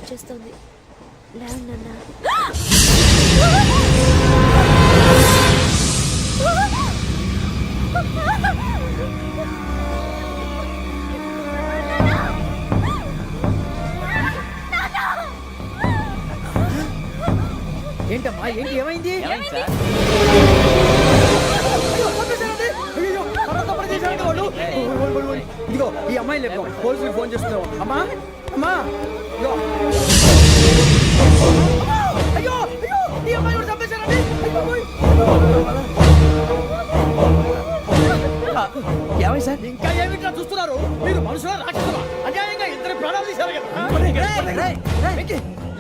వచ్చేస్తుంది. లేవు నాన్న. ఏంటమ్మా ఏంటి ఏమైంది? ఇదిగో ఈ అమ్మాయి లేదు పోలీసులకు ఫోన్ చేస్తున్నావు. అమ్మా అమ్మా అయ్యో అయ్యో ఈ అమ్మాయి కూడా చంపేశారండి. ఏమై సార్ ఇంకా ఏమిట్లా చూస్తున్నారు? మీరు మనుషుల రాక్షసులా? అన్యాయంగా ఇద్దరు ప్రాణాలు తీశారు కదా.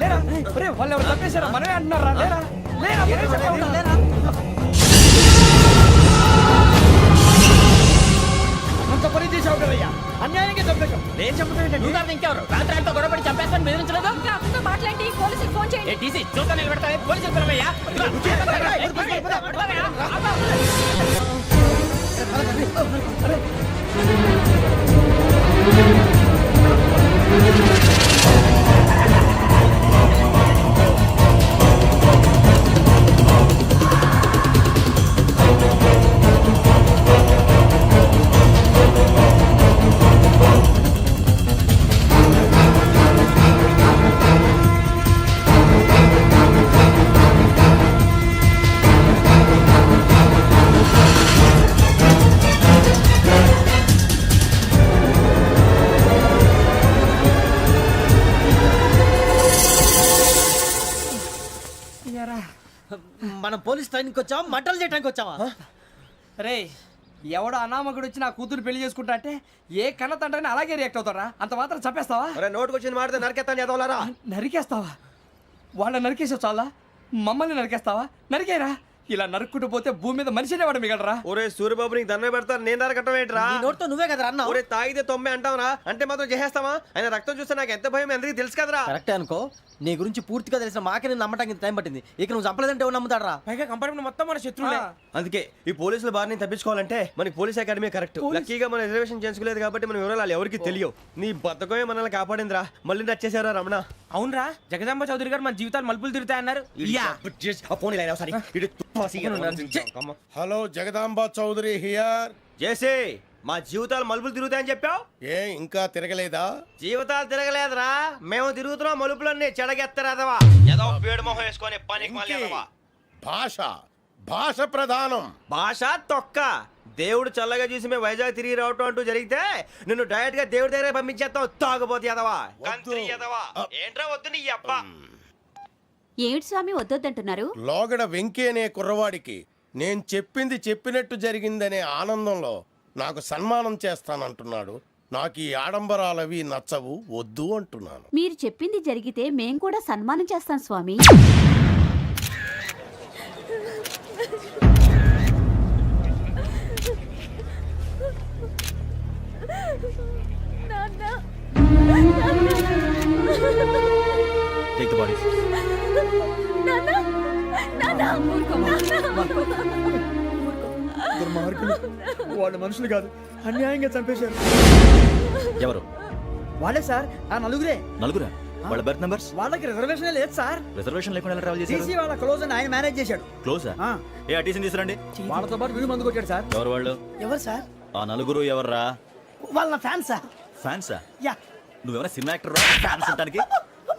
లేరా వాళ్ళు ఎవరు చంపేశారా? మనమే అంటున్నారా? లేరా లేరా అంత పని చేసావు కదయ్యా, అన్యాయంగా చంపేశావు. నేను చంపడం ఇంకెవరు? రాత్రి గొడవపడి చంపేస్తాను బెదిరించలేదు. మాట్లాడి పోలీసులకు ఫోన్ చేయండి. చూస్తా నిలబెడతాను పోలీసులు పిలవయ్యా. మనం పోలీస్ ట్రైనింగ్కి వచ్చావా మంటలు చేయడానికి వచ్చావా? రే ఎవడో అనామకుడు వచ్చి నా కూతురు పెళ్లి చేసుకుంటా అంటే ఏ కన్న తండ్రిని అలాగే రియాక్ట్ అవుతారా? అంత మాత్రం చంపేస్తావా? నోటుకు వచ్చింది మాడితే నరికేస్తాను ఎదవలారా. నరికేస్తావా? వాళ్ళని నరికేసావు చాలా, మమ్మల్ని నరికేస్తావా? నరికేరా. ఇలా నరుక్కుంటూ పోతే భూమి మీద మనిషినే వాడు మిగలరా. ఒరే సూర్యబాబు నీకు దండ పెడతాను, నేను నరకటం ఏంట్రా? నోటితో నువ్వే కదా అన్నా. ఒరే తాగితే తొమ్మే అంటావరా? అంటే మాత్రం చేసేస్తావా? ఆయన రక్తం చూస్తే నాకు ఎంత భయం అందరికీ తెలుసు కదరా. కరెక్టే అనుకో, నీ గురించి పూర్తిగా తెలిసిన మాకే నేను నమ్మటానికి టైం పట్టింది. ఇక నువ్వు చంపలేదంటే ఎవరు నమ్ముతాడరా? పైగా కంపార్ట్మెంట్ మొత్తం మన శత్రువులే. అందుకే ఈ పోలీసుల బారిని తప్పించుకోవాలంటే మనకి పోలీస్ అకాడమీ కరెక్ట్. లక్కీగా మన రిజర్వేషన్ చేసుకోలేదు కాబట్టి మన వివరాలు ఎవరికి తెలియవు. నీ బతకమే మనల్ని కాపాడిందిరా. మళ్ళీ నచ్చేసారా రమణ? అవునరా, జగదాంబ చౌదరి గారు మన జీవితాలు మలుపులు తిరుగుతాయన్నారు. Hello Jagadamba Chowdary here. జేసే మా జీవితాలు మలుపులు తిరుగుతాయని చెప్పావు, ఏ ఇంకా తిరగలేదా? జీవితాలు తిరగలేదురా, మేము తిరుగుతున్నాం మలుపులన్నీ. చెడగెత్తరాదవా ఏదో పేడు మొహం వేసుకొని పనికి మాలేదవా. భాష భాష ప్రధానం. భాష తొక్క. దేవుడు చల్లగా చూసి మేము వైజాగ్ తిరిగి రావటం అంటూ జరిగితే నిన్ను డైరెక్ట్ గా దేవుడి దగ్గర పంపించేస్తావు. తాగబోతు ఎదవా, కంత్రి ఎదవా. ఏంట్రా వద్దు నీ అబ్బా. ఏమిటి స్వామి వద్దొద్దంటున్నారు? లోగడ వెంకీ అనే కుర్రవాడికి నేను చెప్పింది చెప్పినట్టు జరిగిందనే ఆనందంలో నాకు సన్మానం చేస్తానంటున్నాడు. నాకు ఈ ఆడంబరాలవి నచ్చవు, వద్దు అంటున్నాను. మీరు చెప్పింది జరిగితే మేం కూడా సన్మానం చేస్తాం స్వామి. Take the bodies. వాళ్ళు మనుషులు కాదు, అన్యాయంగా చంపేశారు. ఎవరు? వాళ్ళే సార్, ఆ నలుగురే. నలుగురా? వాళ్ళ బర్త్ నంబర్స్? వాళ్ళకి రిజర్వేషన్ లేదు సార్. రిజర్వేషన్ లేకుండా ఎలా ట్రావెల్ చేశారు? టీసీ వాళ్ళ క్లోజ్ అని ఆయన మేనేజ్ చేశాడు. క్లోజా? ఏ ఆ టీసీని తీసుకురండి. వాళ్ళతో పాటు వీడు మందు కొట్టాడు సార్. ఎవరు వాళ్ళు? ఎవరు సార్? ఆ నలుగురు ఎవర్రా? వాళ్ళ ఫ్యాన్స్ సార్. ఫ్యాన్సా? యా. నువ్వేమైనా సినిమా యాక్టర్ రా ఫ్యాన్స్ అంటానికి?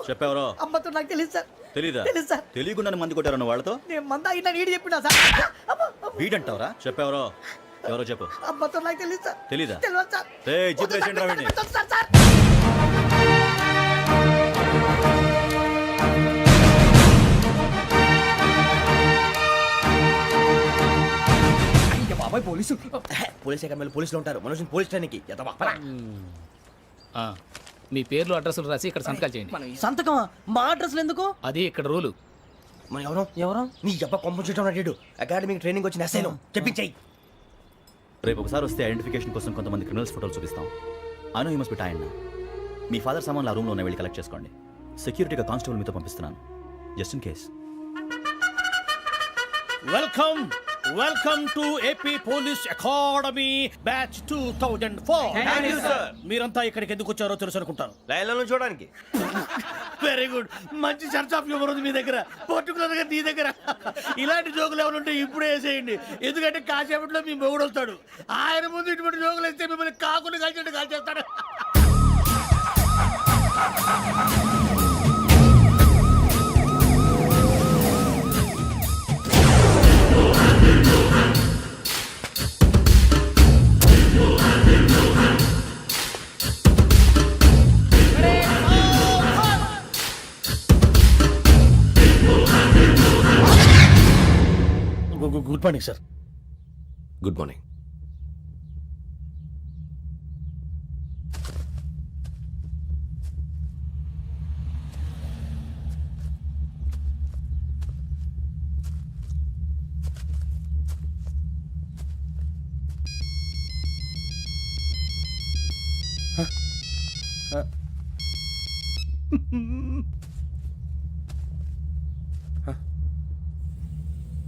చెప్పేవరో? అమ్మతో నాకు తెలియదు సార్. తెలీదా? తెలుసు సార్. తెలియకుండా మంది కొట్టారన్న వాళ్ళతో? నేను మందా ఇట్లా నీడి చెప్పినా సార్. వీడంటావరా? చెప్పేవరో? ఎవరో చెప్పు. అమ్మతో నాకు తెలియదు సార్. తెలీదా? తెలియదు సార్. ఏయ్ జీప్ రేషన్ రావండి. బాబాయ్ పోలీసు. పోలీస్ అకాడమీలో పోలీసులు ఉంటారు. మనుషులు పోలీస్ ట్రైనింగ్కి ఎదవా. మీ పేర్లు అడ్రస్లు రాసి ఇక్కడ సంతకాలు చేయండి. సంతకమా? మా అడ్రస్లు ఎందుకు? అది ఇక్కడ రూలు. మన ఎవరో నీ అబ్బ పంపించడం అడిగాడు. అకాడమిక్ ట్రైనింగ్ వచ్చిన అసైలం చెప్పించాయి. రేపు ఒకసారి వస్తే ఐడెంటిఫికేషన్ కోసం కొంతమంది క్రిమినల్స్ ఫోటోలు చూపిస్తాం. I know you must be tired now. Me father సామాన్లు ఆ రూమ్లో ఉన్న వెళ్ళి కలెక్ట్ చేసుకోండి. సెక్యూరిటీగా కానిస్టేబుల్ మీతో పంపిస్తున్నాను, just in case. Welcome to AP police academy batch 2004. మీరంతా ఇక్కడికి ఎందుకు వచ్చారో తెలుసు అనుకుంటాను. లైన్లను చూడడానికి. వెరీ గుడ్, మంచి సెన్స్ ఆఫ్ హ్యూమర్ ఉంది మీ దగ్గర, పర్టికులర్ గా నీ దగ్గర. ఇలాంటి జోకులు ఏమైనా ఉంటే ఇప్పుడే వేసేయండి, ఎందుకంటే కాసేపట్లో మీ మొగుడు వస్తాడు. ఆయన ముందు ఇటువంటి జోకులు వేస్తే మిమ్మల్ని కాకులు కాల్చినట్టు కాల్చేస్తాడు. Good morning sir. Good morning.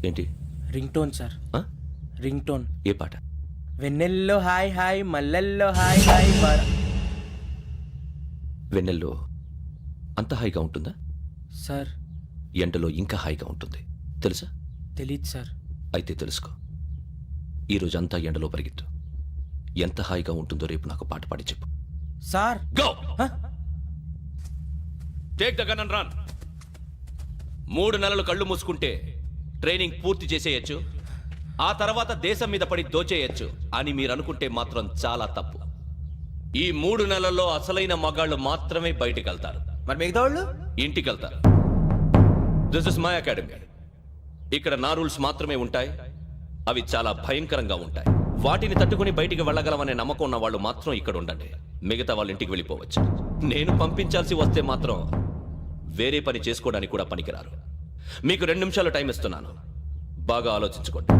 ఏంటి? రింగ్ టోన్ సార్, ఆ? Ring tone. ఏ పాట? వెన్నెల్లో హాయ్ హాయ్, మల్లెల్లో హాయ్ హాయ్. వెన్నెల్లో అంత హాయిగా ఉంటుందా? సార్ ఎండలో ఇంకా హాయిగా ఉంటుంది తెలుసా? తెలీదు సార్. అయితే తెలుసుకో, ఈరోజు అంతా ఎండలో పరిగెత్తు. ఎంత హాయిగా ఉంటుందో రేపు నాకు పాట పాడి చెప్పు. Sir go take the gun and run. 3 నెలలు కళ్ళు మూసుకుంటే ట్రైనింగ్ పూర్తి చేసేయచ్చు, ఆ తర్వాత దేశం మీద పడి దోచేయచ్చు అని మీరు అనుకుంటే మాత్రం చాలా తప్పు. ఈ 3 నెలల్లో అసలైన మగాళ్ళు మాత్రమే బయటికి వెళ్తారు. మరి మిగతా వాళ్ళు ఇంటికి వెళ్తారు. This is my academy. ఇక్కడ నా రూల్స్ మాత్రమే ఉంటాయి, అవి చాలా భయంకరంగా ఉంటాయి. వాటిని తట్టుకుని బయటికి వెళ్ళగలమనే నమ్మకం ఉన్న వాళ్ళు మాత్రం ఇక్కడ ఉండండి, మిగతా వాళ్ళు ఇంటికి వెళ్ళిపోవచ్చు. నేను పంపించాల్సి వస్తే మాత్రం వేరే పని చేసుకోవడానికి కూడా పనికిరారు. మీకు 2 నిమిషాలు టైం ఇస్తున్నాను, బాగా ఆలోచించుకోండి.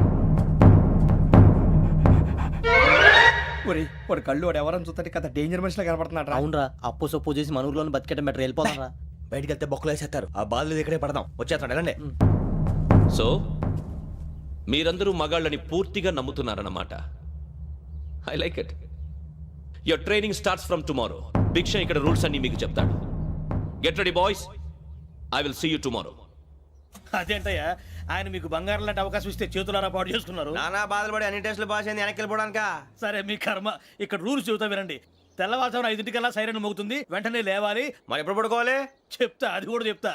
వాడు కళ్ళు వాడు ఎవరైనా చూస్తే కదా డేంజర్ మనిషిలో కనపడుతున్నాడు. అవునరా, అప్పు సొప్పు చేసి మన ఊర్లో బతికేట బెటర్ వెళ్ళిపోతారా. బయటికి వెళ్తే బొక్కలు వేసేస్తారు, ఆ బాధలు ఇక్కడే పడదాం. వచ్చేస్తాడు వెళ్ళండి. సో మీరందరూ మగాళ్ళని పూర్తిగా నమ్ముతున్నారన్నమాట. I like it. Your training starts from tomorrow. భిక్ష ఇక్కడ రూల్స్ అన్ని మీకు చెప్తాడు. Get ready boys, I will see you tomorrow. అదేంటయ్యా, ఆయన మీకు బంగారం లాంటి అవకాశం ఇస్తే చేతులారా పాటు చేసుకున్నారు. నానా బాధలు పడి అన్ని టెస్టులు పాస్ అయింది, వెనక్కి వెళ్ళిపోవడానికా? సరే మీ కర్మ. ఇక్కడ రూల్స్ చెబుతా వినండి. తెల్లవారుజామున 5 సైరన్ మోగుతుంది, వెంటనే లేవాలి. మరి ఎప్పుడు పడుకోవాలి? చెప్తా, అది కూడా చెప్తా.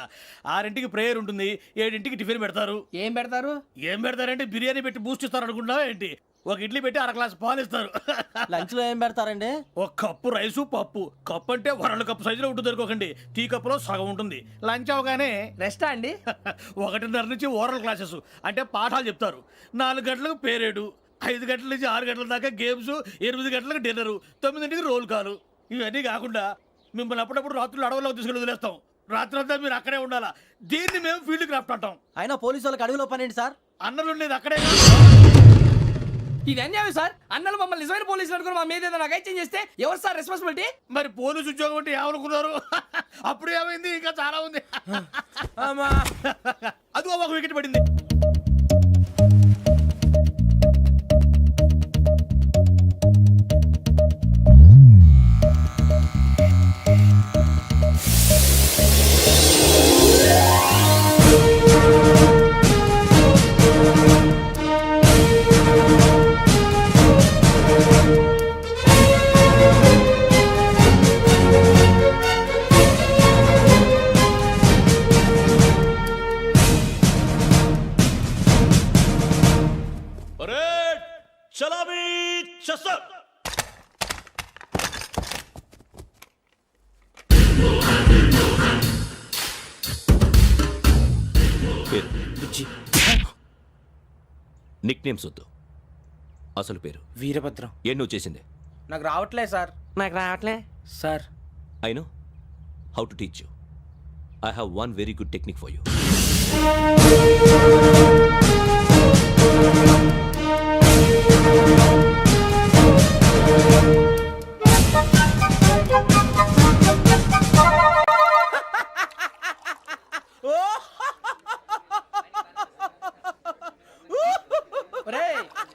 6 ప్రేయర్ ఉంటుంది, 7 టిఫిన్ పెడతారు. ఏం పెడతారు? ఏం పెడతారంటే బిర్యానీ పెట్టి బూస్ట్ ఇస్తారు అనుకుంటున్నావా ఏంటి? ఒక ఇడ్లీ పెట్టి 1 గ్లాస్ పాలు ఇస్తారు. లంచ్ లో ఏం పెడతారండి? ఒక కప్పు రైసు పప్పు. కప్పు అంటే 1 కప్పు సైజులో ఉంటుంది అనుకోకండి, టీ కప్పులో సగం ఉంటుంది. లంచ్ అవగానే రెస్టా అండి? 1:30 నుంచి ఓరల్ క్లాసెస్ అంటే పాఠాలు చెప్తారు. 4 గంటలకు పేరేడు, 5 గంటల నుంచి 6 గంటల దాకా గేమ్స్, 8 గంటలకు డిన్నరు, 9ంటికి రోల్ కాలు. ఇవన్నీ కాకుండా మిమ్మల్ని అప్పుడప్పుడు రాత్రులు అడవుల్లో తీసుకెళ్ళి వదిలేస్తాం. రాత్రి అంతా మీరు అక్కడే ఉండాలా. దీన్ని మేము ఫీల్డ్ క్రాఫ్ట్ అంటాం. అయినా పోలీసు వాళ్ళకి అడవిలో పని ఏంటి సార్? అన్నలు ఉండేది అక్కడే. ఇది అన్యాయం సార్. అన్నలు మమ్మల్ని నిజమైన పోలీసులు అనుకుని మా మీద ఏదైనా అగైత్యం చేస్తే ఎవరు సార్ రెస్పాన్సిబిలిటీ? మరి పోలీసు ఉద్యోగం అంటే ఏమనుకున్నారు? అప్పుడు ఏమైంది, ఇంకా చాలా ఉంది. అది ఒక వికెట్ పడింది. చలామీ చస్టర్. నిక్ నేమ్స్ వద్దు, అసలు పేరు. వీరభద్రం. ఏం నువ్వు చేసింది? నాకు రావట్లే సార్. నాకు రావట్లే sir. I know how to teach you. I have one very good technique for you.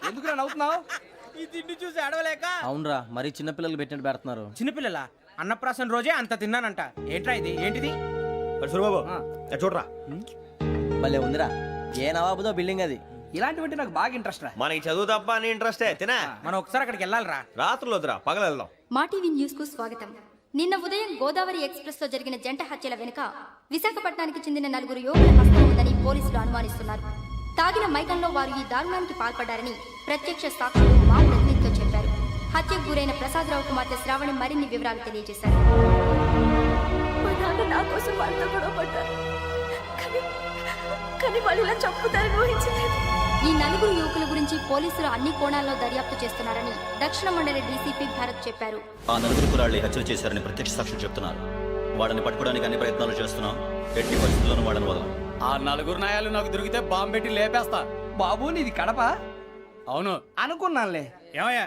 ఎందుకు నవ్వుతున్నావు? ఈ తిండి చూసి అడవలేక. అవునరా, మరీ చిన్నపిల్లలు పెట్టినట్టు పెడుతున్నారు. చిన్నపిల్లల అన్నప్రాసన రోజే అంత తిన్నానంట. ఏంట్రా ఇది? ఏంటిది? మరి సూరిబాబు అది చూడరా భలే ఉందిరా ఏ నవాబుదో బిల్డింగ్ అది. ఇలాంటివంటే నాకు బాగా ఇంట్రెస్ట్ రా. మనకి చదువు తప్ప అని ఇంట్రెస్టే తినా మనం ఒకసారి అక్కడికి వెళ్ళాలిరా. రాత్రులు వద్దురా పగలు వెళ్దాం. మా టీవీ న్యూస్ కు స్వాగతం. నిన్న ఉదయం గోదావరి ఎక్స్ప్రెస్ లో జరిగిన జంట హత్యల వెనుక విశాఖపట్నానికి చెందిన 4 యువకుల హస్తం ఉందని పోలీసులు అనుమానిస్తున్నారు. తాగిన మైకంలో వారు ఈ దారుణానికి పాల్పడ్డారని ప్రత్యక్ష సాక్షులు మా ప్రతినిధితో చెప్పారు. హత్యకు గురైన ప్రసాదరావు కుమార్తె శ్రావణి మరిన్ని వివరాలు తెలియజేశారు. మా నాన్న నా కోసం వాళ్ళతో గొడవ పడ్డారు. కానీ వాళ్ళు ఇలా చంపుతారని ఊహించలేదు. ఈ 4 యువకుల గురించి పోలీసులు అన్ని కోణాల్లో దర్యాప్తు చేస్తున్నారని దక్షిణ మండలి డీసీపీ భరత్ చెప్పారు. ఆ 4 కురాళ్ళు హత్యలు చేశారని ప్రత్యక్ష సాక్షులు చెప్తున్నారు. వాళ్ళని పట్టుకోవడానికి అన్ని ప్రయత్నాలు చేస్తున్నాం. ఎట్టి పరిస్థితుల్లోనూ వాళ్ళని వదలం. ఆ 4 నాయాలు నాకు దొరికితే బాంబు పెట్టి లేపేస్తా. బాబు నీది కడప? అవును అనుకున్నానులే. ఏమయ్యా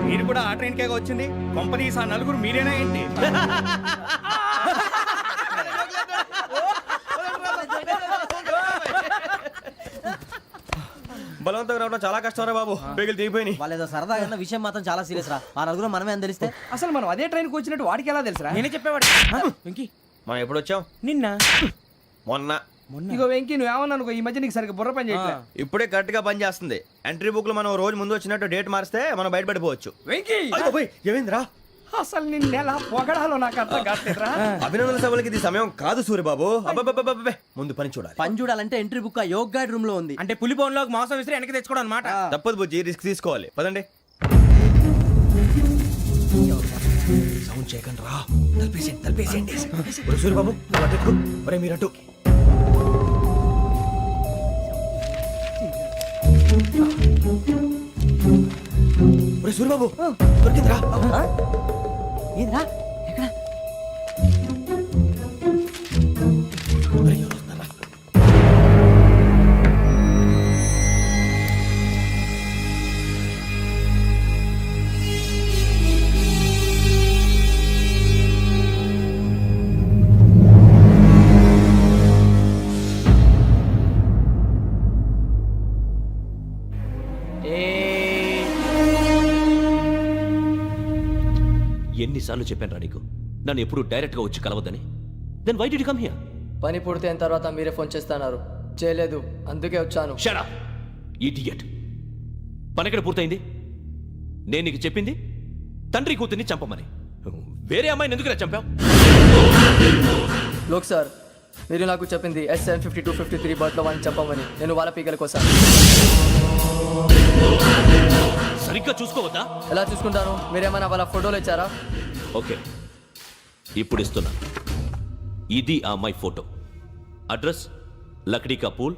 మీరు కూడా ఆ ట్రైన్ కేగా వచ్చింది? కంపెనీస్ ఆ 4 మీరేనా ఏంటి? బలవంతంగా రావడం చాలా కష్టం రా బాబు. బేగులు దిగిపోయినాయి. వాళ్ళేదో సరదాగా అన్న విషయం మాత్రం చాలా సీరియస్ రా. ఆ నలుగురు మనమే అని తెలిస్తే అసలు మనం అదే ట్రైన్ కి వచ్చినట్టు వాడికి ఎలా తెలుసురా? నేనే చెప్పేవాడు. వెంకీ మనం ఎప్పుడు వచ్చాం? నిన్న మొన్న. ఇగో వెంకీ నువ్వేమన్నా అనుకో, ఈ మధ్య నీకు సరిగ్గా బుర్ర పని చేయట్లే. ఇప్పుడే కరెక్ట్ గా పని చేస్తుంది. ఎంట్రీ బుక్ లో మనం రోజు ముందు వచ్చినట్టు డేట్ మారిస్తే మనం బయటపడిపోవచ్చు. వెంకీ ఏమైందిరా? అసలు నిన్న ఎలా పొగడాలో నాకు అర్థం కాట్లేదురా. అభినందన సభలకి ఇది సమయం కాదు సూర్యబాబు. అబ్బబ్బబ్బబ్బబ్బే, ముందు పని చూడాలి. పని చూడాలంటే ఎంట్రీ బుక్ ఆ యోగ్ గైడ్ రూమ్ లో ఉంది. అంటే పులి బోన్లోకి మాంసం విసిరి వెనక్కి తెచ్చుకోవడం అనమాట. తప్పదు బుజ్జి, రిస్క్ తీసుకోవాలి. పదండి. సౌండ్ చేయకండి రా. తలపేసేయండి. ఒరే సూర్యబాబు నువ్వు అటు ఎక్కు. ఒరే మీరు అటు. ఒరే సూర్యబాబు దొరికిందిరా. ఏంద్రా ఎక్కడ? ఒరే, ఎవరు వస్తున్నారా? ఎన్నిసార్లు చెప్పాను రా నీకు నన్ను ఎప్పుడు డైరెక్ట్ గా వచ్చి కలవద్దని? Then why did you come here? పని పూర్తయిన తర్వాత మీరే ఫోన్ చేస్తున్నారు. చేయలేదు, అందుకే వచ్చాను. Shut up idiot. పని ఎక్కడ పూర్తయింది? నేను నీకు చెప్పింది తండ్రి కూతుర్ని చంపమని. వేరే అమ్మాయిని ఎందుకురా చంపావు? లోక్ సార్, మీరు నాకు చెప్పింది S75253 బర్త్లో వాడిని చంపమని. నేను వాళ్ళ పీకల కోసం. సరిగ్గా చూసుకోవద్దా? ఎలా చూసుకుంటాను? మీరేమైనా వాళ్ళ ఫోటోలు ఇచ్చారా? ఓకే, ఇప్పుడు ఇస్తున్నా. ఇది ఆ అమ్మాయి ఫోటో. అడ్రస్ లక్డీ కా pool,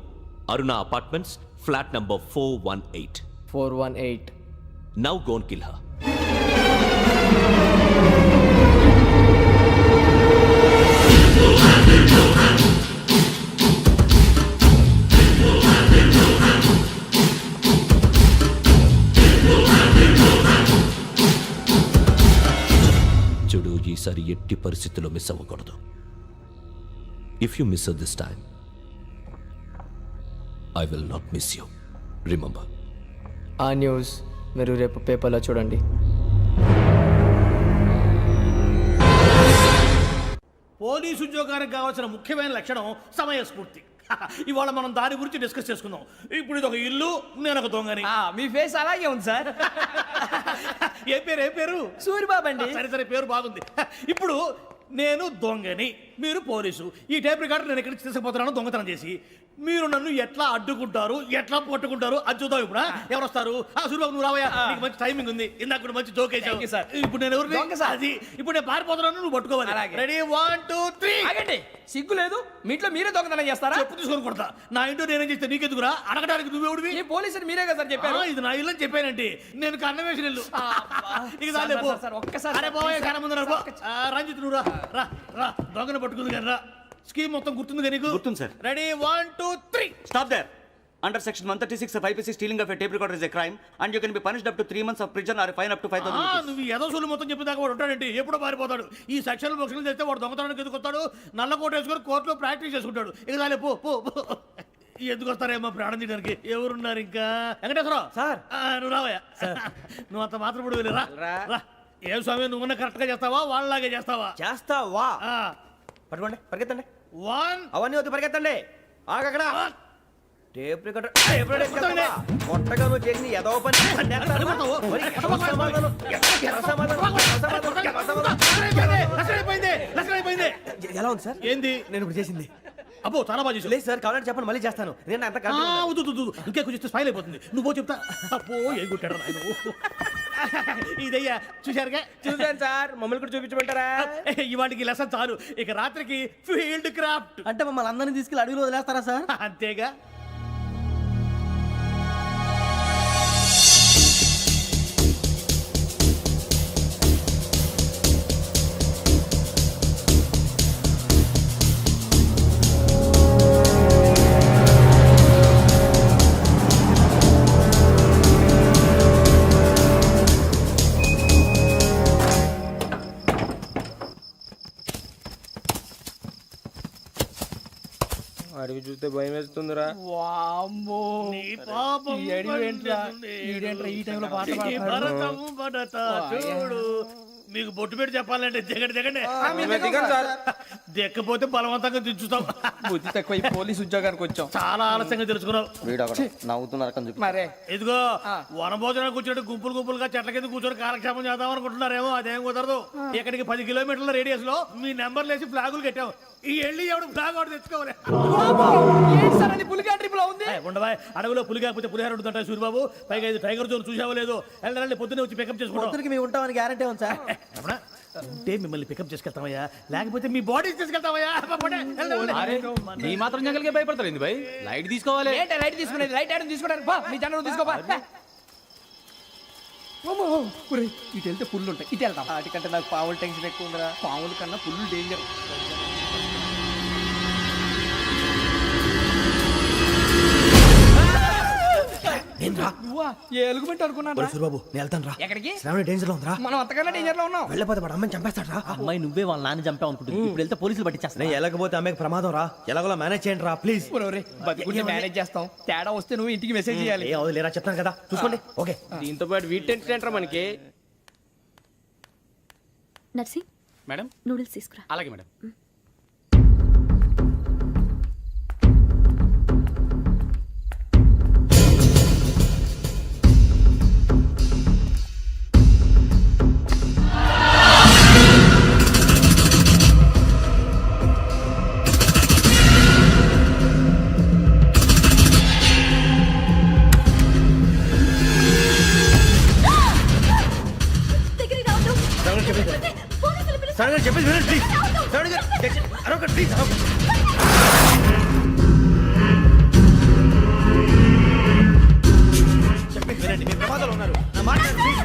Aruna apartments, flat number 418. 418. Now go and kill her. చూడు, ఈసారి ఎట్టి పరిస్థితుల్లో మిస్ అవ్వకూడదు. If you miss this time I will not miss you. Remember. ఆ న్యూస్ మీరు రేపు పేపర్లో చూడండి. పోలీసు ఉద్యోగానికి కావాల్సిన ముఖ్యమైన లక్షణం సమయస్ఫూర్తి. ఇవాళ మనం దాని గురించి డిస్కస్ చేసుకుందాం. ఇప్పుడు ఇది ఒక ఇల్లు, నేను ఒక దొంగని. మీ ఫేస్ అలాగే ఉంది సార్. ఏ పేరు? సూరిబాబు అండి. సరే పేరు బాగుంది. ఇప్పుడు నేను దొంగని, మీరు పోలీసు. ఈ టైప్ రికార్డు నేను ఎక్కడికి తీసుకుపోతున్నాను దొంగతనం చేసి. మీరు నన్ను ఎట్లా అడ్డుకుంటారు, ఎట్లా పట్టుకుంటారు అది చూద్దాం. ఇప్పుడు ఎవరు వస్తారు? సూరిబాబు నువ్వు రావయ్యా, నీకు మంచి టైమింగ్ ఉంది. ఇందాక కూడా మంచి జోక్ వేసావు సార్. ఇప్పుడు నేను ఎవరు? దొంగ సార్. అది ఇప్పుడు నేను పారిపోతున్నాను, నువ్వు పట్టుకోవాలి. రెడీ 1 2 3. ఆగండి, సిగ్గు లేదు? మీ ఇంట్లో మీరే దొంగతనం చేస్తారా? చెప్పు తీసుకొని కొడతా. నా ఇంట్లో నేనేం చేస్తే నీకెందుకురా? అడగడానికి నువ్వెవడివి? ఈ పోలీసులు మీరే కదా సార్ చెప్పారు. ఇది నా ఇల్లు అని చెప్పానంటే నేను కన్నం వేసిన ఇల్లు. ఇక చాలే పో. ఒక్కసారి అరే బాబాయ్ కన్న ముందు రంజిత్ నువ్వు రా దొంగను పట్టుకుంది కానీ రా. స్కీమ్ మొత్తం గుర్తుంది కానీ నీకు? గుర్తుంది sir. Ready 1 2 3. Stop there. Under section 136 of IPC, stealing of a tape recorder is a crime and you can be punished up to 3 months of prison or a fine up to 5,000 rupees. నువ్వు ఏదో సొల్లు మొత్తం చెప్పేదాకా వాడు ఉంటాడంటే ఎప్పుడో పారిపోతాడు. ఈ సెక్షన్లు బొక్షన్లు చేస్తే వాడు దొంగతనానికి ఎందుకు వస్తాడు? నల్ల కోట వేసుకొని కోర్టులో ప్రాక్టీస్ చేసుకుంటాడు. ఇక చాలే పో. ఎందుకు వస్తారేమో ప్రాణం తీయడానికి. ఎవరున్నారు ఇంకా? వెంకటేశ్వరరావు సార్. నువ్వు రావయ్యా. నువ్వు అంత మాత్రం ఇప్పుడు వెళ్ళి రా. ఏం స్వామి, నువ్వు కరెక్ట్ గా చేస్తావా వాళ్ళలాగే చేస్తావా? చేస్తావా? పట్టుకోండి, పరిగెత్తండి. 1 అవన్నీ వద్దు పరిగెత్తండి ఆగక్కడ టేప్ రికార్డర్ కొట్టగా నువ్వు చేసి ఏదో పని మరి ఎవరి సమాధానం? ఎవరి సమాధానం? అయిపోయింది. ఎలా ఉంది సార్? ఏంది నేను ఇప్పుడు చేసింది అబ్బో చాలా బాగా చేసావు. లేదు సార్, కావాలంటే చెప్పండి, మళ్ళీ చేస్తాను. నేను అంత ఇంకే కొంచెం స్మైల్ అయిపోతుంది. నువ్వు చెప్తా. అబ్బో ఏం కొట్టాడు ఆయన. ఇదయ్యా చూశారుగా. చూసాను సార్, మమ్మల్ని కూడా చూపించమంటారా? ఇవాటికి లెసన్ చాలు. ఇక రాత్రికి ఫీల్డ్ క్రాఫ్ట్. అంటే మమ్మల్ని అందరినీ తీసుకెళ్ళి అడవిలో వదిలేస్తారా సార్? అంతేగా. అడవి చూస్తే భయం వేస్తుందిరా. నీ పాపం ఈ టైంలో పాట చూడు. మీకు బొట్టు పెట్టి చెప్పాలంటే దిగండి. దిక్కపోతే బలవంతంగా దించుతాం. బుద్ధి తక్కువ పోలీస్ ఉద్యోగానికి వచ్చాం. చాలా ఆలస్యంగా తెలుసుకున్నావు. నవ్వుతున్నారు మరే ఇదిగో వనభోజనానికి కూర్చోటి గుంపులుగా చెట్ల కింద కూర్చొని కాలక్షేపం చేద్దాం అనుకుంటున్నారేమో. అదేం కుదరదు. ఇక్కడికి 10 కిలోమీటర్ల రేడియస్ లో మీ నెంబర్లు వేసి ఫ్లాగులు కట్టాం. ఈ వెళ్ళి ఎవడు ఫ్లాగ్ ఒకటి తెచ్చుకోవాలి. పులిగా ట్రిప్ లో ఉంది. ఉండవా, అడవిలో పులి కాకపోతే పులిహార ఉంటుంటాయి సూరిబాబు. పైగా ఇది టైగర్ జోన్ చూసావో లేదో. వెళ్ళాలి, పొద్దున్నే వచ్చి పికప్ చేసుకుంటాం. మేము ఉంటామని గ్యారంటీ ఉంది సార్. ఉంటే మిమ్మల్ని పికప్ చేసుకెళ్తామయ్యా, లేకపోతే మీ బాడీ తీసుకెళ్తామయ్యా. నీ మాత్రం జంగల్కే భయపడతారు ఏంది భయ్? లైట్ తీసుకోవాలి. లైట్ తీసుకునేది లైట్ ఆడని తీసుకోవడానికి బా మీ జనం తీసుకోబా. ఇటు వెళ్తే పుల్లు ఉంటాయి, ఇటు వెళ్తాం. వాటికంటే నాకు పావులు టెన్షన్ ఎక్కువ ఉందిరా. పాముల కన్నా పుల్లు డేంజర్. ఎలుగుబెట్టి అనుకున్నాను. సూరిబాబు నేను వెళ్తాను రా. ఎక్కడికి? శ్రావణి డేంజర్ లో ఉందిరా. మనం అంతకన్నా డేంజర్ లో ఉన్నాం. వెళ్ళపోతే వాడు అమ్మని చంపేస్తాడు రా. అమ్మాయి నువ్వే వాళ్ళ నాన్న చంపావు అనుకుంటుంది. ఇప్పుడు వెళ్తే పోలీసులు పట్టించేస్తా. నేను వెళ్ళకపోతే అమ్మకి ప్రమాదం రా. ఎలాగోలా మేనేజ్ చేయండి రా ప్లీజ్. బతుకుంటే మేనేజ్ చేస్తాం. తేడా వస్తే నువ్వు ఇంటికి మెసేజ్ చేయాలి. ఏ అవదు లేరా, చెప్తాను కదా, చూసుకోండి. ఓకే. దీంతో పాటు వీటి టెంట్ మనకి. నర్సి, మేడం నూడిల్స్ తీసుకురా. అలాగే మేడం. శ్రావణి గారు చెప్పేసి వినండి ప్లీజ్. శ్రావణి గారు అరొక ప్లీజ్. చెప్పేసి వినండి, మీరు ప్రమాదాలు ఉన్నారు. నా మాట ప్లీజ్.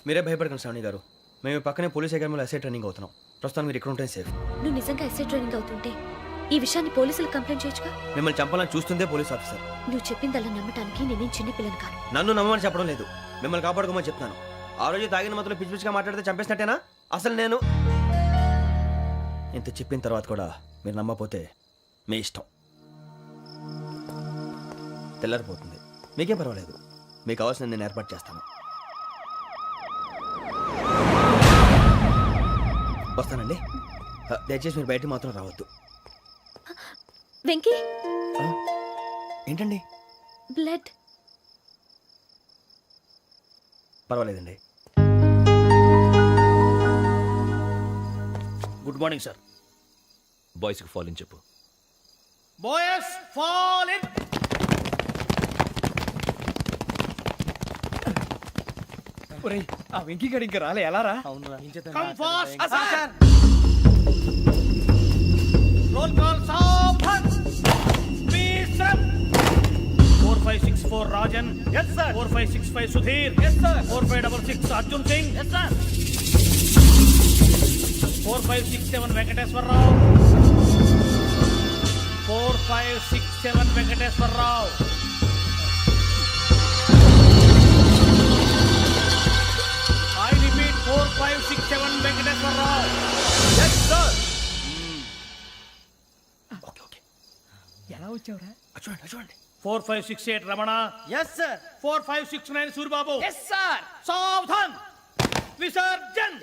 మీరే భయపడకండి శ్రావణి గారు. మేము పక్కనే పోలీస్ అకాడమీలో ఎస్ఐ ట్రైనింగ్ అవుతున్నాం. ప్రస్తుతం మీరు ఇక్కడ ఉంటే సేఫ్. నువ్వు నిజంగా ఎస్ఐ ట్రైనింగ్ అవుతుంటే ఈ విషయాన్ని పోలీసులకు కంప్లైంట్ చేయొచ్చుగా. మిమ్మల్ని చంపాలని చూస్తుందే పోలీస్ ఆఫీసర్. నువ్వు చెప్పిందల్లా నమ్మటానికి నేనేం చిన్న పిల్లని కాను. నన్ను నమ్మమని చెప్పడం లేదు, మిమ్మల్ని కాపాడుకోమని చెప్తున్నాను. ఆ రోజు తాగిన మత్తులో పిచ్చి పిచ్చిగా మాట్లాడితే చంపేసినట్టేనా? అసలు నేను ఇంత చెప్పిన తర్వాత కూడా మీరు నమ్మపోతే మీ ఇష్టం. తెల్లారిపోతుంది, మీకేం పర్వాలేదు. మీకు కావాల్సిన నేను ఏర్పాటు చేస్తాను. వస్తానండి. దయచేసి మీరు బయటికి మాత్రం రావద్దు. వెంకీ, ఏంటండి? బ్లడ్. పర్వాలేదండి. Good morning sir. బాయ్స్కి ఫాల్ ఇన్ చెప్పు. Boys fall in. ఆ వెంకీ గడి ఇంకా రాలే, ఎలా రా? Come fast. 4 Rajan. Yes sir. 4565 Sudheer. Yes sir. 4566 Arjun Singh. Yes sir. 4567 Venkateswara Rao. 4567 Venkateswara Rao. I repeat 4567 Venkateswara Rao. Yes, sir. ఎలా వచ్చావురా? చూడండి 4568 Ramana. Yes sir. 4569 Suribabu. Yes sir. సావధాన్ విసర్జన్.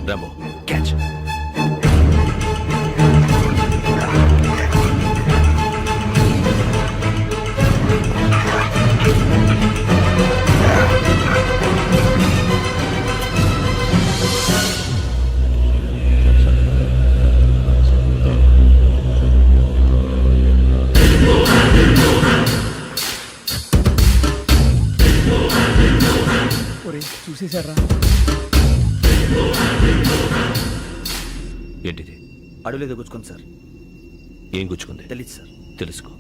Rambo catch. ఒరే చూసేశారా? ఏంటిది? అడవిలో గుచ్చుకోండి సార్. ఏం గుచ్చుకుంది? తెలీదు సార్. తెలుసుకో,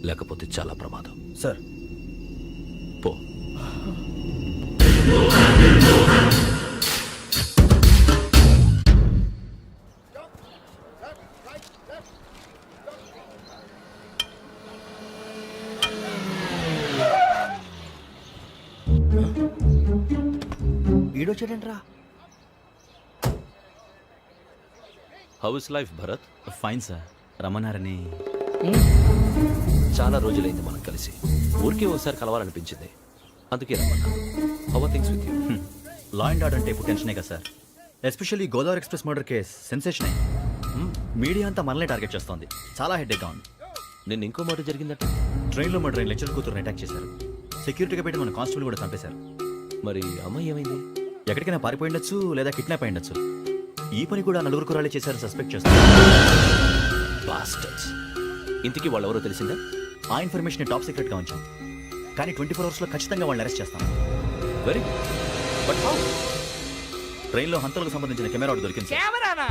లేకపోతే చాలా ప్రమాదం. సార్ పో. ఈడొచ్చాడంట్రా. How is life Bharat? Fine sir. రమ్మన్నారని. చాలా రోజులైంది మనం కలిసి. ఊరికే ఒకసారి కలవాలనిపించింది, అందుకే రమ్మన్నా. How are things with you? Law and order అంటే ఇప్పుడు టెన్షనే కదా sir. Especially Godavari express murder case sensation అయింది. మీడియా అంతా మనల్ని టార్గెట్ చేస్తోంది. చాలా హెడ్ఏక్గా ఉంది. నిన్న ఇంకో మాట జరిగిందట. ట్రైన్లో మా ట్రైన్ లెక్చర్ కూతురుని అటాక్ చేశారు. సెక్యూరిటీగా పెట్టి మన కానిస్టేబుల్ కూడా చంపేశారు. మరి అమ్మాయి ఏమైంది? ఎక్కడికైనా పారిపోయి ఉండొచ్చు, లేదా కిడ్నాప్ అయి ఉండొచ్చు. ఈ పని కూడా నలుగురు కురాలే చేశారని సస్పెక్ట్ చేస్తారు. బాస్టర్స్. ఇంతకీ వాళ్ళెవరో తెలిసిందా? ఆ ఇన్ఫర్మేషన్ టాప్ సీక్రెట్ గా ఉంచాం, కానీ 24 hours లో ఖచ్చితంగా వాళ్ళని అరెస్ట్ చేస్తాం. Very but how? ట్రైన్లో హంతలకు సంబంధించిన కెమెరా ఒకటి దొరికింది సార్. కెమెరానా?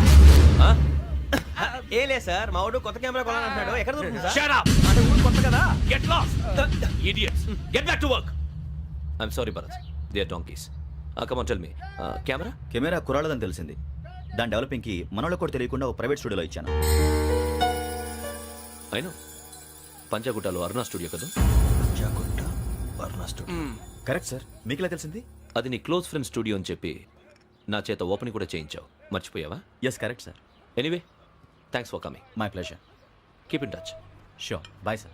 ఏలే సార్, మా వాడు కొత్త కెమెరా కొనాలంటున్నాడు. ఎక్కడ దొరుకుతుంది సార్? Shut up! అంటే ఊరు కొత్త కదా. Get lost! Idiots! Get back to work! I'm sorry, Bharat. They are donkeys. Come on, tell me. Camera? Camera కురాలదని తెలిసింది. దాని డెవలపింగ్ కి మనలో కూడా తెలియకుండా ఒక ప్రైవేట్ స్టూడియోలో ఇచ్చాను. I know. పంజాగుట్టలో అరుణ స్టూడియో కదా? పంజాగుట్ట వర్ణ స్టూడియో. Correct sir. మీకు ఎలా తెలిసింది? అది నీ క్లోజ్ ఫ్రెండ్ స్టూడియో అని చెప్పి నా చేత ఓపెనింగ్ కూడా చేయించావు. మర్చిపోయావా? Yes correct sir. Anyway, thanks for coming. My pleasure. Keep in touch. Sure. Bye sir.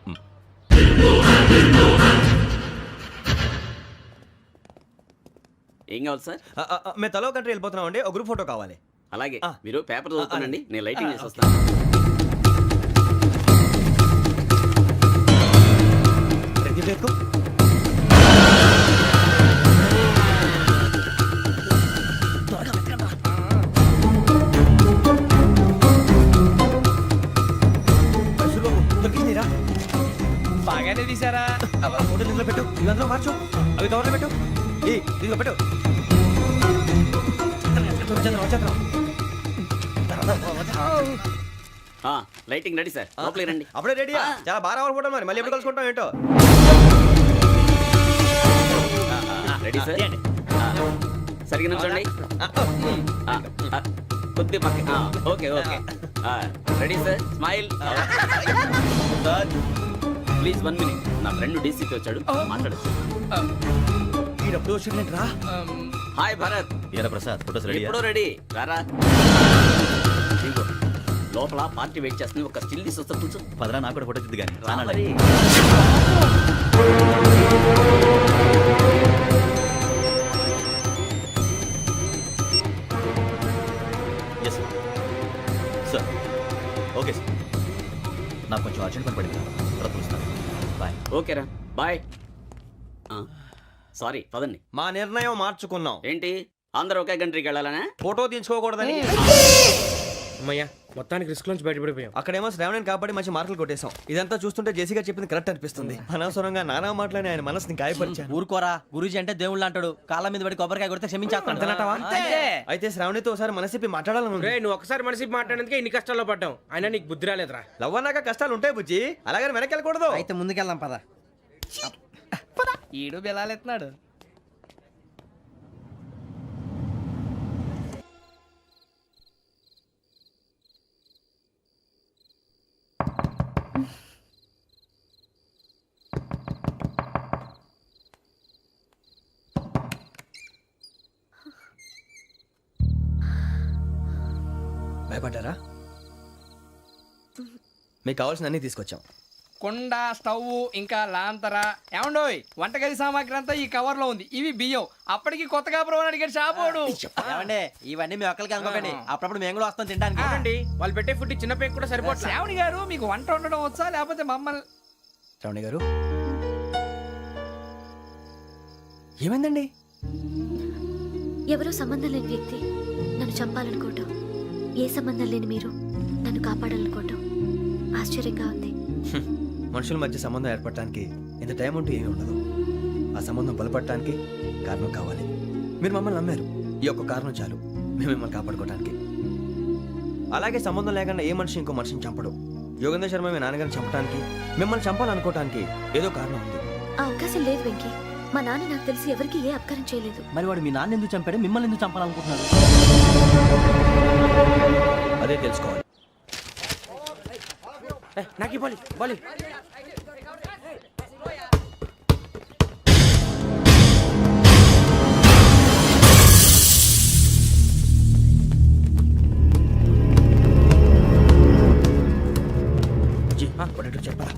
ఏం కావాలి సార్? మేము తలో కంట్రీ వెళ్ళిపోతున్నాం అండి. ఒక గ్రూప్ ఫోటో కావాలి. అలాగే, ఆ. మీరు పేపర్ చదువుతానండి, నేను లైటింగ్ చేసి ఓకే. వస్తాను. రెడీ చేసుకో. దొరికిందిరా. బాగానే తీసారా? ఫోటో దీంట్లో పెట్టు. ఇవి అందులో మార్చు. అవి కవర్లో పెట్టు. దీంట్లో పెట్టు. వచ్చేద్దాం. లైటింగ్ రెడీ సార్, లోపలికి రండి. అప్పుడే రెడీ. చాలా బాగా రావాలి ఫోటో. మరి మళ్ళీ ఎప్పుడు కలుసుకుంటాం ఏంటో. Ready sir. సరిగ్గా నుంచోండి. కొద్ది పక్క. Okay okay. Ready sir. Smile. Please 1 minute. నా ఫ్రెండ్ డీసీకి వచ్చాడు, మాట్లాడచ్చు. ఈడప్పుడు వచ్చిందంటరా. హాయ్ భరత్. ఏరా ప్రసాద్, ఫోటోస్ రెడీ? ఎప్పుడో రెడీ. రారా. ఇదిగో, లోపల పార్టీ వెయిట్ చేస్తుంది. ఒక స్టిల్ తీసి వస్తా, కూర్చో. పదరా, నాకు కూడా ఫోటో తిద్దు కానీ. రా మరి. Yes sir. Sir okay sir. నాకు కొంచెం అర్జెంట్ పని పడింది. తర్వాత చూస్తాను. బాయ్. ఓకేరా, బాయ్. సారీ, పదండి. మా నిర్ణయం మార్చుకున్నాం. ఏంటి, అందరూ ఒకే కంట్రీకి వెళ్ళాలనే? ఫోటో తీసుకోకూడదని. అమ్మయ్యా మొత్తానికి రిస్క్ నుంచి బయటపడిపోయాం. అక్కడేమో శ్రావణిని కాబట్టి మంచి మార్కులు కొట్టేశాం. ఇదంతా చూస్తుంటే జేసీగా చెప్పింది కరెక్ట్ అనిపిస్తుంది. అనవసరంగా నానా మాటలని ఆయన మనసుని గాయపరిచాను. ఊరుకోరా, గురూజీ అంటే దేవుళ్ళు అంటాడు. కాళ్ళ మీద పడి కొబ్బరికాయ కొడితే క్షమించేస్తాను. అయితే శ్రావణితో ఒకసారి మనసిప్పి మాట్లాడాలను. రే నువ్వు ఒకసారి మనిషి మాట్లాడేందుకే ఇన్ని కష్టాల్లో పడ్డాం. అయినా నీకు బుద్ధి రాలేదురా. లవ్ అన్నాక కష్టాలు ఉంటాయి బుజ్జి, అలాగని వెనక్కి వెళ్ళకూడదు. అయితే ముందుకెళ్దాం పద. ఈడు బెలాలెత్తున్నాడు. భయపడ్డారా? మీకు కావాల్సిన అన్ని తీసుకొచ్చాం. కుండ, స్టవ్, ఇంకా లాంతర. ఏమండోయ్, వంటగది సామాగ్రి అంతా ఈ కవర్ లో ఉంది. ఇవి బియ్యం. అప్పటికి కొత్తగా బ్రో అడిగాడు షాపోడు. ఏమండి ఇవన్నీ మీ ఒక్కరికి అనుకోకండి, అప్పుడప్పుడు మేము కూడా వస్తాం తినడానికి. చూడండి, వాళ్ళు పెట్టే ఫుడ్ చిన్న పేక్ కూడా సరిపోతుంది. శ్రావణి గారు మీకు వంట వండడం వచ్చా, లేకపోతే మమ్మల్ని? శ్రావణి గారు ఏమైందండి? ఎవరో సంబంధం లేని వ్యక్తి నన్ను చంపాలనుకోవటం, ఏ సంబంధం లేని మీరు నన్ను కాపాడాలనుకోవటం ఆశ్చర్యంగా ఉంది. మనుషుల మధ్య సంబంధం ఏర్పడటానికి ఇంత టైం ఉంటూ ఏమీ ఉండదు. ఆ సంబంధం బలపడటానికి కారణం కావాలి. మీరు మమ్మల్ని నమ్మారు, ఈ ఒక్క కారణం చాలు మేము మిమ్మల్ని కాపాడుకోవటానికి. అలాగే సంబంధం లేకుండా ఏ మనిషి ఇంకో మనిషిని చంపడు. యోగేంద్ర శర్మ మీ నాన్నగారిని చంపడానికి, మిమ్మల్ని చంపాలనుకోవటానికి ఏదో కారణం ఉంది. ఆ అవకాశం లేదు వెంకీ. మా నాన్న నాకు తెలిసి ఎవరికి ఏ అపకారం చేయలేదు. మరి వాడు మీ నాన్న ఎందుకు చంపాడు, మిమ్మల్ని ఎందుకు చంపాలనుకుంటున్నాడు? అదే తెలుసుకోవాలి. నాకు బాలి బాలి. చెప్పరా?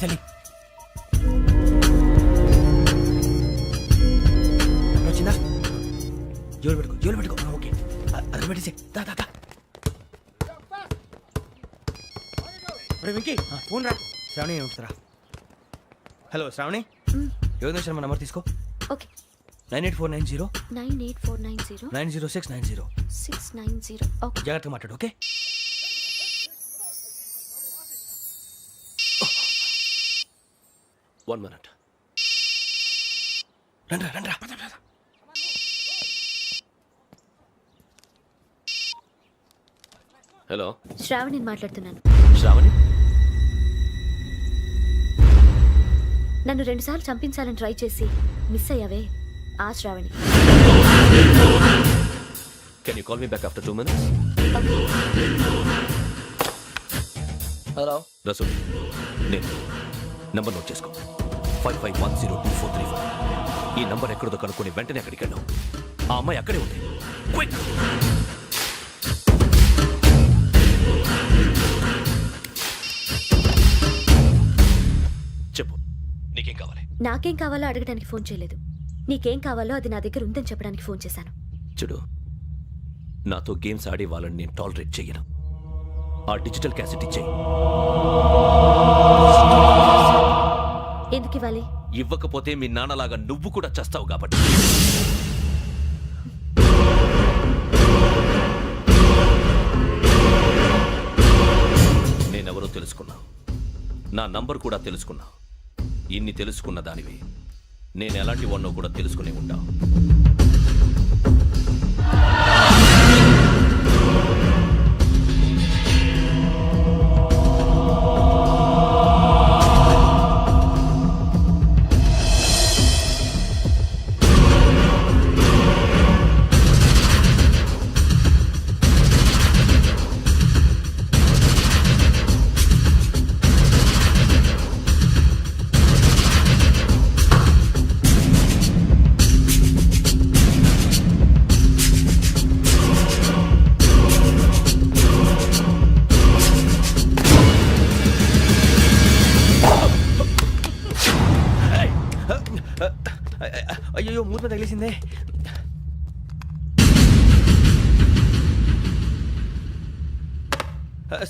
చలి వచ్చిందా? జోలు పెట్టుకో. ఓకే, అది పెట్టేసి వెంకీ ఫోన్ రా. శ్రావణి ఏమిటరా? హలో శ్రావణి, యోగేంద్ర శర్మ నంబర్ తీసుకో. ఓకే. 98490 98490 90690. 690. ఓకే. జాగ్రత్తగా మాట్లాడు. ఓకే. One minute. రండ్రా. హలో, శ్రావణిని మాట్లాడుతున్నాను. శ్రావణి, నన్ను 2 సార్లు చంపించాలని ట్రై చేసి మిస్ అయ్యావే, ఆ Shravani. Can you call me back after 2 minutes? Hello Rasool, నేను నంబర్ నోట్ చేసుకో. 55102434. ఈ నంబర్ ఎక్కడదో కనుక్కొని వెంటనే అక్కడికి వెళ్ళాం. ఆ అమ్మాయి అక్కడే ఉంది. క్విక్! చెప్పు, నీకేం కావాలి? నాకేం కావాలో అడగడానికి ఫోన్ చేయలేదు. నీకేం కావాలో అది నా దగ్గర ఉందని చెప్పడానికి ఫోన్ చేశాను. చూడు, నాతో గేమ్స్ ఆడే వాళ్ళని నేను టాలరేట్ చెయ్యను. ఆ డిజిటల్ క్యాసెట్ ఇచ్చేయి. ఎందుకు ఇవ్వాలి? ఇవ్వకపోతే మీ నాన్నలాగా నువ్వు కూడా చస్తావు కాబట్టి. నేనెవరో తెలుసుకున్నా, నా నంబర్ కూడా తెలుసుకున్నా. ఇన్ని తెలుసుకున్న దానివి నేను ఎలాంటి వాడినో కూడా తెలుసుకునే ఉంటా. అయ్యో, మూత తగిలేసిందే.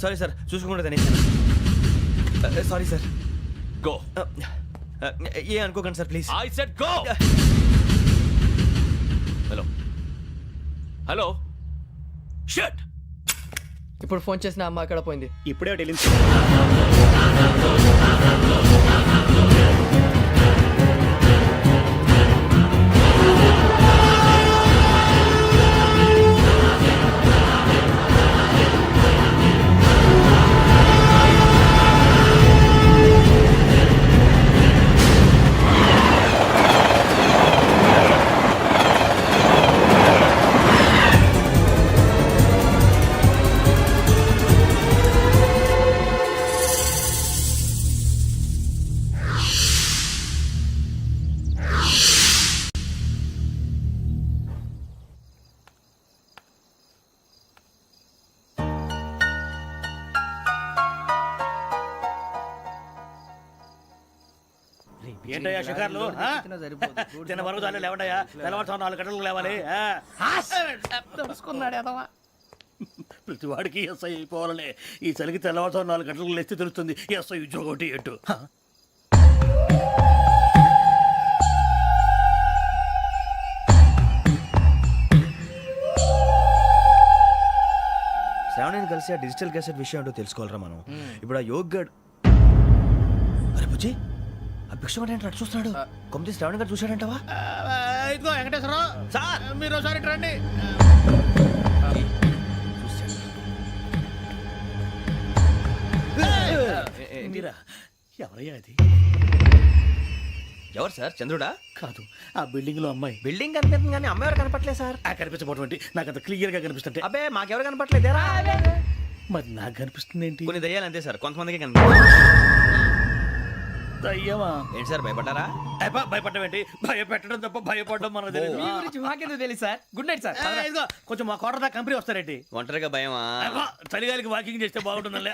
సారీ సార్, చూసుకోకుండా తినేసాను. Sorry sir. గో. ఏ అనుకోకండి sir please. I said go. Hello hello shut. ఇప్పుడు ఫోన్ చేసిన అమ్మ అక్కడ పోయింది. ఇప్పుడే వెళ్ళింది. ఏంటయ్యా షికార్లు? తిన్న వరకు చాలు లేవండయ్యా. తెల్లవారుతో 4 గంటలకు లేవాలి. తెలుసుకున్నాడు ఎదవా. ప్రతి వాడికి ఎస్ఐ అయిపోవాలనే ఈ చలికి తెల్లవారుతో 4 గంటలకు లేస్తే తెలుస్తుంది ఎస్ఐ ఉద్యోగం ఒకటి ఎటు. శ్రావణిని కలిసి ఆ డిజిటల్ క్యాసెట్ విషయం ఏంటో తెలుసుకోవాలరా మనం. ఇప్పుడు ఆ యోగ్ గడ్, అరే బుజ్జి, ఆ భిక్షం అంటే అటు చూస్తున్నాడు. కొమ్మతి శ్రావణి గారు చూశాడంటవా? ఇదిగో వెంకటేశ్వరరావు సార్, మీరు ఒకసారి ఇటు రండి. మీరా? ఎవరయ్యా అది? ఎవరు సార్? చంద్రుడా? కాదు, ఆ బిల్డింగ్ లో అమ్మాయి. బిల్డింగ్ కనిపిస్తుంది కానీ అమ్మాయి ఎవరు కనపట్లేదు సార్. కనిపించబోటువంటి నాకు అంత క్లియర్ గా కనిపిస్తుంటే. అబ్బే మాకెవరు కనపట్లేదేరా. మరి నాకు కనిపిస్తుంది ఏంటి? కొన్ని దయ్యాలు అంతే సార్, కొంతమందికి కనిపిస్తుంది. అయ్యమా ఏంటి సార్ భయపడ్డారా? భయపడడం ఏంటి? భయపెట్టడం తప్ప భయపడడం మనకు తెలియదు. మీ గురించి మాకెందుకు తెలుసు సార్? Good night sir. ఇదిగో కొంచెం మా కోట దాకా కంపెనీ వస్తారేంటి? ఒంటరిగా భయమా? చలిగాలికి వాకింగ్ చేస్తే బాగుంటుందిలే.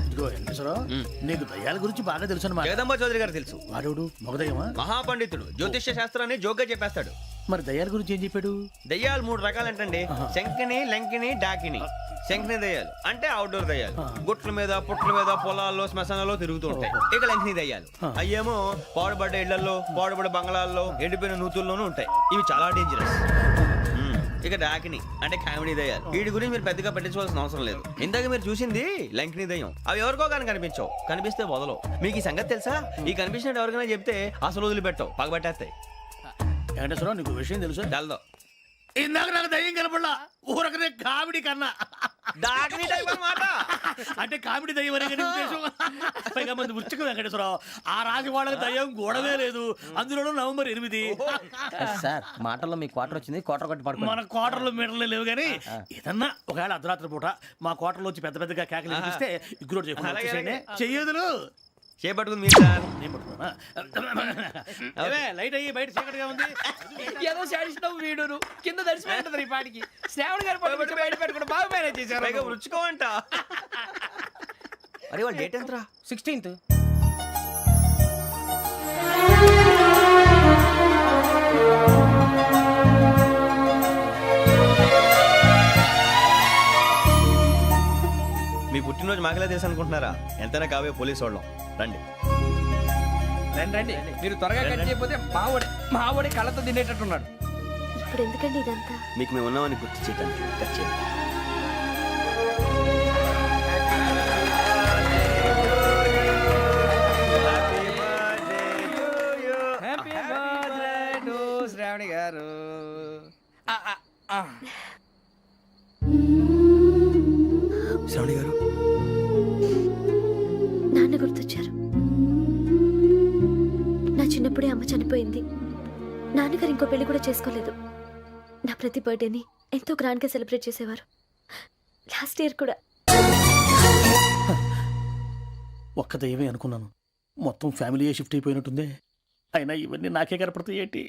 ఇదిగో వెంకటేశ్వరరావు, నీకు దయ్యాల గురించి బాగా తెలుసు అన్నమాట. జగదంబ చౌదరి గారు తెలుసు. వాడు మగదయ్యమా? మహాపండితుడు, జ్యోతిష్య శాస్త్రాన్ని జోగ్గా చెప్పేస్తాడు. మరి దయ్యాల గురించి ఏం చెప్పాడు? దయ్యాలు 3 రకాలంటండి. శంకిని, లంకిని, డాకిని. శంకిని దయ్యాలు అంటే అవుట్డోర్ దయ్యాలు, గుట్ల మీద పుట్ల మీద పొలాల్లో శ్మశానాల్లో తిరుగుతూ ఉంటాయి. ఇక లంకిని దయ్యాలు అయ్యేమో పాడుబడ్డ ఇళ్లలో, పాడుబడ్డ బంగ్లాల్లో, ఎండిపోయిన నూతుల్లోనూ ఉంటాయి. ఇవి చాలా డేంజరస్. ఇక డాకిని అంటే కామెడీ దయ్యాలు. వీటి గురించి మీరు పెద్దగా పట్టించుకోవాల్సిన అవసరం లేదు. ఇందాక మీరు చూసింది లంకిని దయ్యం. అవి ఎవరికో కానీ కనిపించవు, కనిపిస్తే వదలవు. మీకు ఈ సంగతి తెలుసా? ఈ కనిపించినట్టు ఎవరికైనా చెప్తే అసలు వదిలిపెట్టవు, పగబట్టేస్తాయి. వెంకటేశ్వరరావు, నీకు విషయం తెలుసు? డల్దో ఇందాక నాకు దయ్యం కనపడలా, ఊరకనే కామెడీ కన్నా. డాకిని టైప్ అన్నమాట. అంటే కామెడీ దయ్యం అనే కదా ఉద్దేశం. పైగా మంది ఉచ్చక వెంకటేశ్వరరావు, ఆ రాజు వాళ్ళకి దయ్యం గోడవే లేదు, అందులోనూ నవంబర్ 8. సార్ మాటల్లో మీ క్వార్టర్ వచ్చింది, క్వార్టర్ కొట్టి పడుకో. మన క్వార్టర్లో మీటర్లు లేవు కానీ ఏదన్నా ఒకవేళ అర్ధరాత్రి పూట మా క్వార్టర్లో వచ్చి పెద్ద పెద్దగా కేకలు వినిపిస్తే ఇగ్గురు చెయ్యదులు చేపట్టుకుంది మీరు సార్. నేను పట్టుకున్నా. లైట్ అయ్యి బయట చీకటిగా ఉంది. ఏదో శాడిస్తున్నావు వీడును కింద దర్శనం ఈ పాటికి. శ్రావణ్ గారు పట్టుకొచ్చి బయట పెట్టుకుంటే బాగా మేనేజ్ చేశారు. పైగా రుచుకోమంట. అరే వాళ్ళ డేట్ ఎంతరా? 16th. మీ పుట్టినరోజు మాకలే తెలుసు అనుకుంటున్నారా? ఎంతైనా కావే పోలీసు వాళ్ళం. రండి రండి, మీరు త్వరగా కట్ చేయకపోతే మావడి కళ్ళతో తినేటట్టున్నాడు. ఇప్పుడు ఎందుకండి ఇదంతా? మీకు మేము ఉన్నామని గుర్తు చేయడానికి కట్ చేయండి. హ్యాపీ బర్త్డే టు శ్రావణి గారు. శ్రావణి గారు, నాన్న గుర్తొచ్చారు. నా చిన్నప్పుడే అమ్మ చనిపోయింది. నాన్నగారు ఇంకో పెళ్లి కూడా చేసుకోలేదు. నా ప్రతి బర్త్డేని ఎంతో గ్రాండ్గా సెలబ్రేట్ చేసేవారు. లాస్ట్ ఇయర్ కూడా. ఒక్క దయ్యమే అనుకున్నాను, మొత్తం ఫ్యామిలీయే షిఫ్ట్ అయిపోయినట్టుందే. అయినా ఇవన్నీ నాకే కనపడతాయి ఏంటి?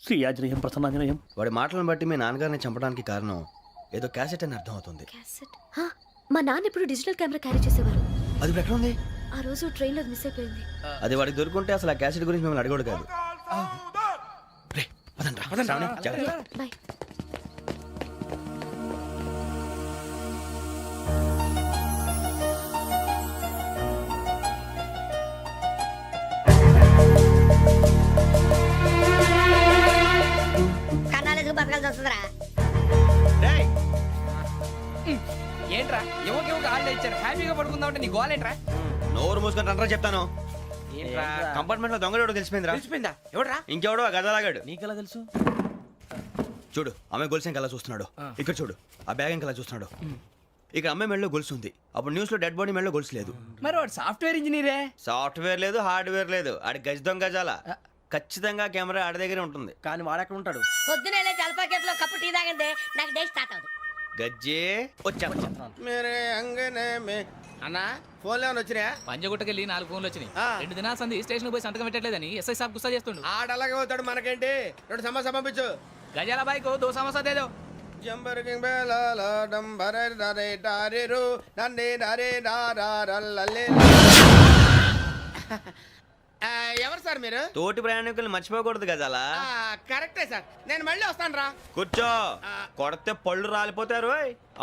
శ్రీ ఆంజనేయం ప్రసన్నాంజనేయం. వాడి మాటలను బట్టి మీ నాన్నగారిని చంపడానికి కారణం ఏదో క్యాసెట్ అని అర్థం అవుతుంది. క్యాసెట్? మా నాన్న ఇప్పుడు డిజిటల్ కెమెరా క్యారీ చేసేవారు. అది ఇప్పుడు ఎక్కడ ఉంది? ఆ రోజు ట్రైన్లో మిస్ అయిపోయింది. అది వాడికి దొరుకుంటే అసలు ఆ క్యాసెట్ గురించి మిమ్మల్ని అడగడు కాదు. రే, పదండ్రా. శ్రావణి, జాగ్రత్త. బాయ్. పెట్టాల్సి వస్తుందిరా. ఏంట్రా ఎవరికి హాలిడే ఇచ్చారు, హ్యాపీగా పడుకుందాం అంటే నీ గోలేంట్రా? నోరు మూసుకొని రండ్రా చెప్తాను. ఏంట్రా కంపార్ట్మెంట్ లో దొంగడు తెలిసిపోయిందిరా. తెలిసిపోయిందా? ఎవడ్రా? ఇంకెవడో ఆ గదలాగాడు. నీకెలా తెలుసు? చూడు అమ్మాయి గొలుసు ఇంకలా చూస్తున్నాడు. ఇక్కడ చూడు ఆ బ్యాగ్ ఇంకలా చూస్తున్నాడు. ఇక్కడ అమ్మాయి మెడలో గొలుసు ఉంది. అప్పుడు న్యూస్ లో డెడ్ బాడీ మెడలో గొలుసు లేదు. మరి వాడు సాఫ్ట్వేర్ ఇంజనీరే. సాఫ్ట్వేర్ లేదు, హార్డ్వేర్ లేదు. ఆడి గజ దొంగ గజాల. ఖచ్చితంగా కెమెరా ఆడి దగ్గరే ఉంటుంది. కానీ వాడెక్కడ ఉంటాడు? పొద్దునే జలపా కేఫ్ లో కప్పు టీ తాగిందే నాకు డే స్టార్ట్ అవుతుంది. గజ్జే వచ్చా. మేరే అంగనే మే అన్నా ఫోన్లో ఏమైనా వచ్చినాయా? పంజగుట్టకెళ్ళి 4 ఫోన్లు వచ్చినాయి. 2 దినాల సంది స్టేషన్ పోయి సంతకం పెట్టలేదని ఎస్ఐ సాబ్ గుస్తా చేస్తుండు. ఆడలాగే పోతాడు, మనకేంటి? 2 సమస్య పంపించు. గజాల బైక్ 2 సమోసా దేదో. జంబరకింగ్ బేలాల డంబరే డరే డారిరు నన్నే డరే డారల్లలే. ఎవరు సార్ మీరు? తోటి ప్రయాణికుల్ని మర్చిపోకూడదు గజాల. కరెక్టే సార్, నేను మళ్ళీ వస్తాను రా. కూర్చో. కొడితే పళ్ళు రాలిపోతారు.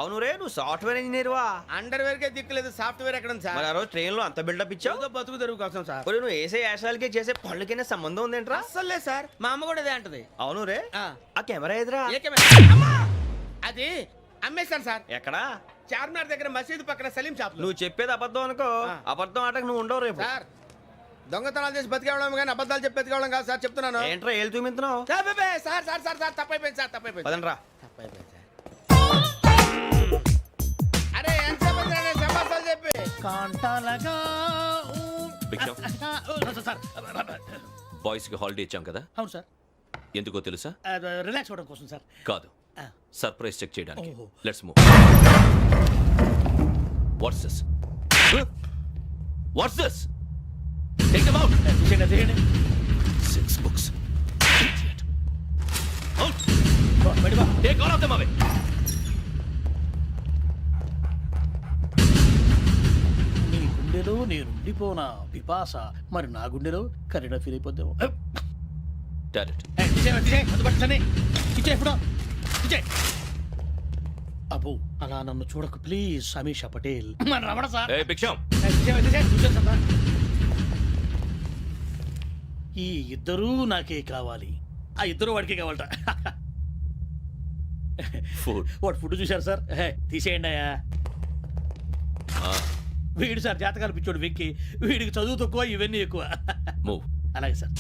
అవును రే, నువ్వు సాఫ్ట్వేర్ ఇంజనీర్ వా? అండర్వేర్ కే దిక్కులేదు, సాఫ్ట్వేర్ ఎక్కడ ఉంది మరి సార్? ఆ రోజు ట్రైన్ లో అంత బిల్డప్ ఇచ్చావు. బతుకు తెరుగు కోసం సార్. ఒరేయ్, నువ్వు వేసే యాశాలకి చేసే పళ్ళకైనా సంబంధం ఉందేంట్రా? అస్సలు లేదు సార్, మా అమ్మ కూడా అదే అంటది. అవును రే, ఆ. ఆ కెమెరా ఎదురా? ఏ కెమెరా? అమ్మా! అది అమ్మేశాను సార్. ఎక్కడా? చార్మినార్ దగ్గర మసీదు పక్కన సలీం షాప్ లో. నువ్వు చెప్పేది అబద్ధం అనుకో. అబద్ధం ఆటకు నువ్వు ఉండవు రేపు. సార్ దొంగతనాలు చేసి బతికేవడం కానీ అబద్ధాలు చెప్పి బతికేవడం కాదు సార్, చెప్తున్నాను. ఏంట్రా ఏళ్ళు చూపించినావు? సార్ బే, సార్ సార్ సార్ సార్ తప్పైపోయింది సార్, తప్పైపోయింది. పదండ్రా. తప్పైపోయింది సార్. అరే ఎంతసేపు అయింది రా నేను సమాసాలు చెప్పి? కాంటాలగా భిక్షం, సార్. బాయ్స్ కి హాలిడే ఇచ్చాం కదా, అవును సార్, ఎందుకో తెలుసా? రిలాక్స్ అవ్వడం కోసం సార్. కాదు, సర్ప్రైజ్ చెక్ చేయడానికి. ఓహో. Let's move. What's this? What's this? Take them out. తీయండి. 6 books. Idiot. Out. బయట బా. Take all of them away. నీ గుండెలో నేనుండిపోనా పిపాస, మరి నా గుండెలో కరీడా ఫీల్ అయిపోద్దాము. Direct. అబ్బో అలా నన్ను చూడకు ప్లీజ్, సమీషా పటేల్. మన రమణ సార్. Hey, భిక్షం. ఈ ఇద్దరూ నాకే కావాలి, ఆ ఇద్దరు వాడికే కావాలట. Food. వాడు ఫుడ్ చూశారు సార్, తీసేయండి అయ్యా. వీడు సార్ జాతకాలు పిచ్చోడు వెక్కి, వీడికి చదువు తక్కువ ఇవన్నీ ఎక్కువ. Move. అలాగే సార్.